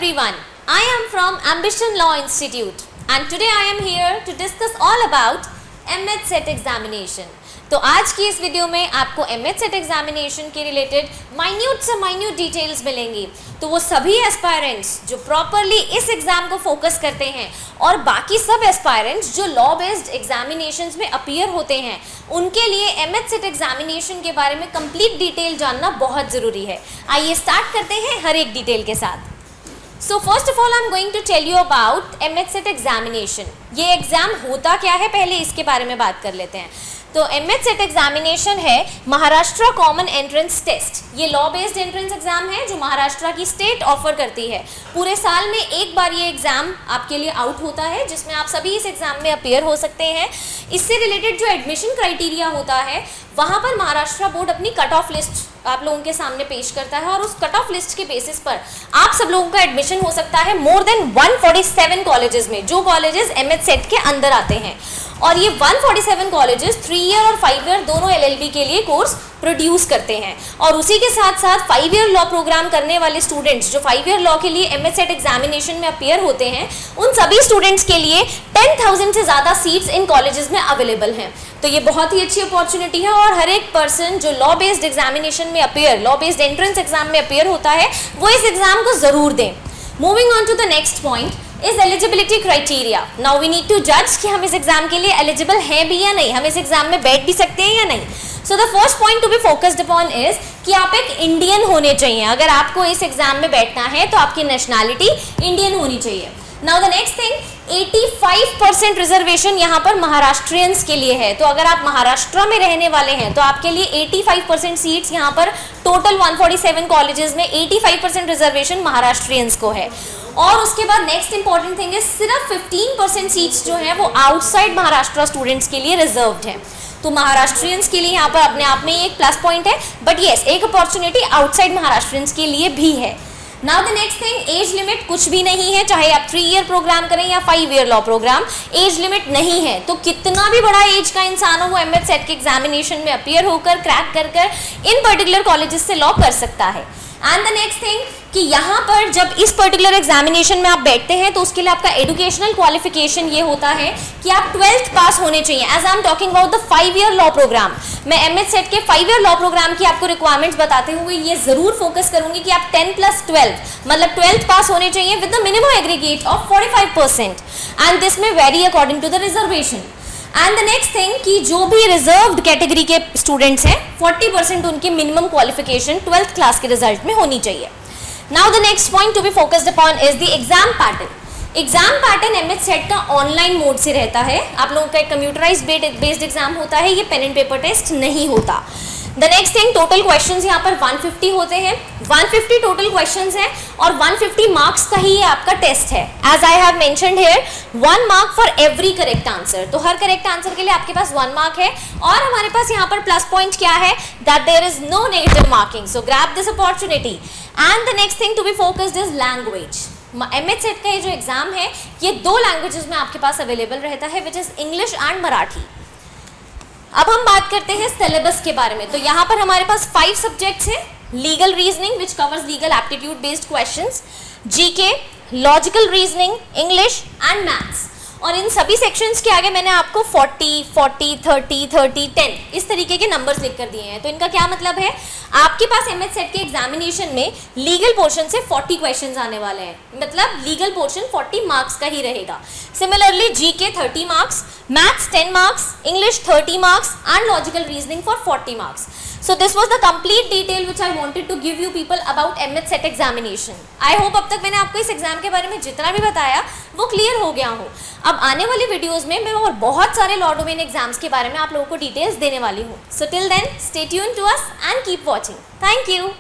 everyone, I am from Ambition Law Institute and today I am here to discuss all about MHSET examination. तो आज की इस video में आपको MHSET examination के रिलेटेड माइन्यूट से माइन्यूट डिटेल्स मिलेंगी। तो वो सभी एस्पायरेंट्स जो प्रॉपरली इस एग्ज़ाम को फोकस करते हैं और बाकी सब एस्पायरेंट्स जो लॉ बेस्ड एग्जामिनेशंस में अपीयर होते हैं, उनके लिए MHSET एग्जामिनेशन के बारे में कंप्लीट डिटेल जानना बहुत ज़रूरी है। आइए स्टार्ट करते हैं हर एक डिटेल के साथ। So first of all I am going to tell you about MHSET examination. ये एग्ज़ाम होता क्या है, पहले इसके बारे में बात कर लेते हैं। तो MHSET एग्जामिनेशन है महाराष्ट्र कॉमन एंट्रेंस टेस्ट। ये लॉ बेस्ड एंट्रेंस एग्जाम है जो महाराष्ट्र की स्टेट ऑफर करती है। पूरे साल में एक बार ये एग्जाम आपके लिए आउट होता है जिसमें आप सभी इस एग्जाम में अपीयर हो सकते हैं। इससे रिलेटेड जो एडमिशन क्राइटेरिया होता है, वहाँ पर महाराष्ट्र बोर्ड अपनी कट ऑफ लिस्ट आप लोगों के सामने पेश करता है और उस कट ऑफ लिस्ट के बेसिस पर आप सब लोगों का एडमिशन हो सकता है मोर देन 147 कॉलेजेस में, जो कॉलेजेस MHSET के अंदर आते हैं। और ये 147 कॉलेजेस 3 ईयर और 5 ईयर दोनों LLB के लिए कोर्स प्रोड्यूस करते हैं। और उसी के साथ साथ 5 ईयर लॉ प्रोग्राम करने वाले स्टूडेंट्स जो 5 ईयर लॉ के लिए MHSET एग्जामिनेशन में अपीयर होते हैं, उन सभी स्टूडेंट्स के लिए 10,000 से ज़्यादा सीट्स इन कॉलेजेस में अवेलेबल हैं। तो ये बहुत ही अच्छी अपॉर्चुनिटी है और हर एक पर्सन जो लॉ बेस्ड एग्जामिनेशन में appear, law based entrance exam में अपीयर होता है, वो इस एग्जाम को ज़रूर दें। Moving on to the next point is eligibility criteria. Now we need to जज कि हम इस एग्जाम के लिए एलिजिबल हैं भी या नहीं, हम इस एग्जाम में बैठ भी सकते हैं या नहीं। So the first point two be focused upon is कि आप एक इंडियन होने चाहिए। अगर आपको इस एग्जाम में बैठना है तो आपकी नेशनैलिटी इंडियन होनी चाहिए। Now the next thing, 85% reservation यहाँ पर महाराष्ट्रियंस के लिए है। तो अगर आप महाराष्ट्र में रहने वाले हैं तो आपके लिए 85% सीट्स यहाँ पर टोटल 147 कॉलेजेस में 85% रिजर्वेशन महाराष्ट्रियंस को है। और उसके बाद नेक्स्ट इंपॉर्टेंट थिंग है, सिर्फ 15% सीट्स जो हैं वो आउटसाइड महाराष्ट्र स्टूडेंट्स के लिए रिजर्व्ड हैं। तो महाराष्ट्रियंस के लिए यहाँ पर अपने आप में एक प्लस पॉइंट है, बट येस एक अपॉर्चुनिटी आउटसाइड महाराष्ट्रियंस के लिए भी है। Now the next thing, age limit कुछ भी नहीं है, चाहे आप 3 ईयर प्रोग्राम करें या 5 year law programme, age limit नहीं है। तो कितना भी बड़ा एज का इंसान हो वो MHSET के एग्जामिनेशन में अपीयर होकर क्रैक कर इन पर्टिकुलर कॉलेजेस से लॉ कर सकता है। एंड द नेक्स्ट थिंग कि यहाँ पर जब इस पर्टिकुलर एग्जामिनेशन में आप बैठते हैं तो उसके लिए आपका एजुकेशनल क्वालिफिकेशन ये होता है कि आप 12th पास होने चाहिए। As I am talking about the 5 year law programme, मैं MHSET के 5 ईयर लॉ प्रोग्राम की आपको रिक्वायरमेंट्स बताते हुए ये जरूर फोकस करूंगी कि आप 10+12 मतलब 12th पास होने चाहिए with the minimum aggregate of 45% and this may vary according to the reservation. And the next thing कि जो भी रिजर्व्ड कैटेगरी के स्टूडेंट्स हैं 40% उनकी मिनिमम क्वालिफिकेशन 12th क्लास के रिजल्ट में होनी चाहिए। Now the next point two be focused upon is the exam pattern. Exam pattern MHSET का ऑनलाइन मोड से रहता है। आप लोगों का एक कंप्यूटराइज्ड बेस्ड एग्जाम होता है, ये पेन एंड पेपर टेस्ट नहीं होता। The next thing, total questions यहाँ पर 150 होते हैं। 150 टोटल क्वेश्चंस हैं और 150 मार्क्स का ही ये आपका टेस्ट है। As I have mentioned here 1 mark for every correct answer. तो हर करेक्ट आंसर के लिए आपके पास 1 मार्क है। और हमारे पास यहाँ पर प्लस पॉइंट क्या है, that there is no negative marking. So grab this opportunity. And the next thing to be focused is language. MHSET का ये जो एग्जाम है ये 2 लैंग्वेजेस में आपके पास अवेलेबल रहता है, which is English and Marathi. अब हम बात करते हैं सिलेबस के बारे में। तो यहाँ पर हमारे पास 5 सब्जेक्ट्स हैं। Legal reasoning which covers legal aptitude based questions, GK, logical reasoning, English and maths. और इन सभी सेक्शंस के आगे मैंने आपको 40, 40, 30, 30, 10 इस तरीके के नंबर्स लिख कर दिए हैं। तो इनका क्या मतलब है, आपके पास MHSET के एग्जामिनेशन में लीगल पोर्शन से 40 क्वेश्चंस आने वाले हैं, मतलब लीगल पोर्शन 40 मार्क्स का ही रहेगा। Similarly GK 30 marks, maths 10 marks, English 30 marks and logical reasoning for 40 marks. So this was the complete detail which I wanted to give you people about MHSET examination. I hope अब तक मैंने आपको इस exam के बारे में जितना भी बताया वो क्लियर हो गया हो। अब आने वाली वीडियोस में मैं और बहुत सारे लॉ डोमेन एग्जाम्स के बारे में आप लोगों को डिटेल्स देने वाली हूँ। So till then, stay tuned to us and keep watching. Thank you.